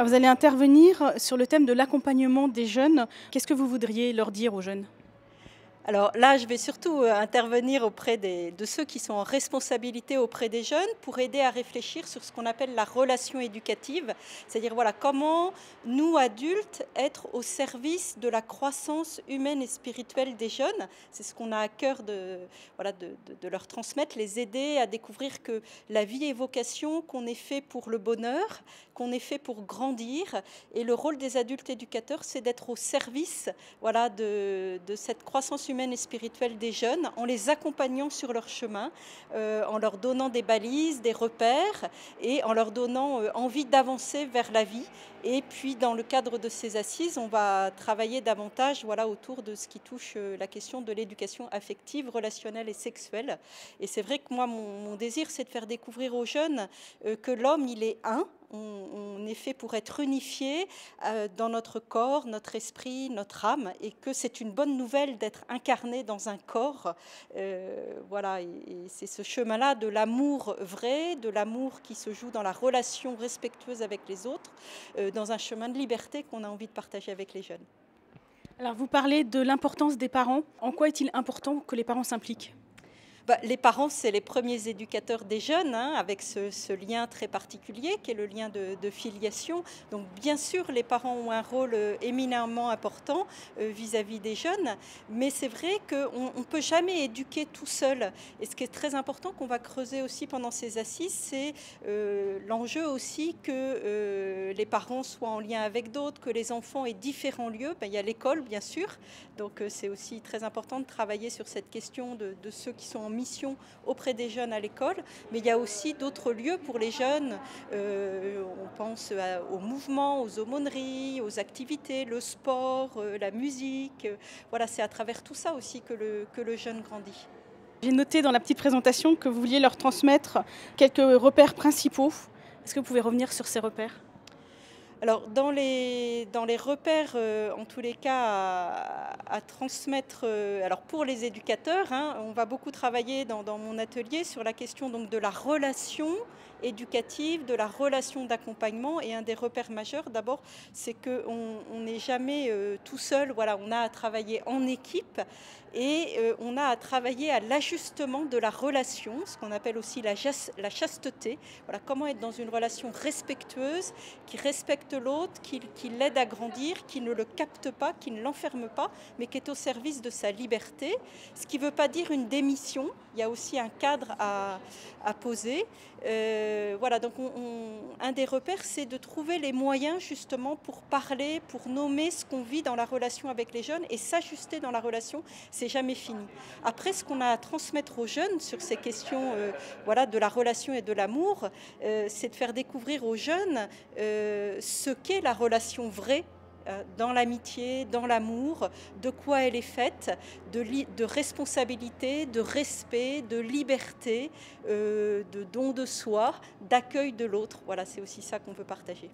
Alors, vous allez intervenir sur le thème de l'accompagnement des jeunes. Qu'est-ce que vous voudriez leur dire aux jeunes ? Alors là, je vais surtout intervenir auprès de ceux qui sont en responsabilité auprès des jeunes pour aider à réfléchir sur ce qu'on appelle la relation éducative, c'est-à-dire voilà, comment nous, adultes, être au service de la croissance humaine et spirituelle des jeunes. C'est ce qu'on a à cœur de leur transmettre, les aider à découvrir que la vie est vocation, qu'on est fait pour le bonheur, qu'on est fait pour grandir. Et le rôle des adultes éducateurs, c'est d'être au service de cette croissance humaine et spirituelle des jeunes, en les accompagnant sur leur chemin, en leur donnant des balises, des repères et en leur donnant envie d'avancer vers la vie. Et puis dans le cadre de ces assises, on va travailler davantage autour de ce qui touche la question de l'éducation affective, relationnelle et sexuelle. Et c'est vrai que moi, mon désir, c'est de faire découvrir aux jeunes que l'homme, il est un. On est fait pour être unifié dans notre corps, notre esprit, notre âme, et que c'est une bonne nouvelle d'être incarné dans un corps. Et c'est ce chemin-là de l'amour vrai, de l'amour qui se joue dans la relation respectueuse avec les autres, dans un chemin de liberté qu'on a envie de partager avec les jeunes. Alors, vous parlez de l'importance des parents. En quoi est-il important que les parents s'impliquent ? Les parents, c'est les premiers éducateurs des jeunes, avec ce lien très particulier qui est le lien de filiation. Donc bien sûr, les parents ont un rôle éminemment important vis-à-vis des jeunes, mais c'est vrai qu'on ne peut jamais éduquer tout seul. Et ce qui est très important, qu'on va creuser aussi pendant ces assises, c'est l'enjeu aussi que les parents soient en lien avec d'autres, que les enfants aient différents lieux. Il y a l'école, bien sûr, donc c'est aussi très important de travailler sur cette question de ceux qui sont en mission auprès des jeunes à l'école, mais il y a aussi d'autres lieux pour les jeunes. On pense au mouvement, aux aumôneries, aux activités, le sport, la musique. Voilà, c'est à travers tout ça aussi que le jeune grandit. J'ai noté dans la petite présentation que vous vouliez leur transmettre quelques repères principaux. Est-ce que vous pouvez revenir sur ces repères ? Alors, dans les repères, en tous les cas, à transmettre, alors pour les éducateurs, on va beaucoup travailler dans mon atelier sur la question donc, de la relation éducative, de la relation d'accompagnement. Et un des repères majeurs, d'abord, c'est qu'on n'est jamais tout seul. Voilà, on a à travailler en équipe et on a à travailler à l'ajustement de la relation, ce qu'on appelle aussi la chasteté. Voilà, comment être dans une relation respectueuse, qui respecte l'autre, qui l'aide à grandir, qui ne le capte pas, qui ne l'enferme pas, mais qui est au service de sa liberté. Ce qui ne veut pas dire une démission, il y a aussi un cadre à poser. Donc un des repères, c'est de trouver les moyens justement pour parler, pour nommer ce qu'on vit dans la relation avec les jeunes et s'ajuster dans la relation, c'est jamais fini. Après, ce qu'on a à transmettre aux jeunes sur ces questions de la relation et de l'amour, c'est de faire découvrir aux jeunes ce qu'est la relation vraie dans l'amitié, dans l'amour, de quoi elle est faite, de responsabilité, de respect, de liberté, de don de soi, d'accueil de l'autre. Voilà, c'est aussi ça qu'on veut partager.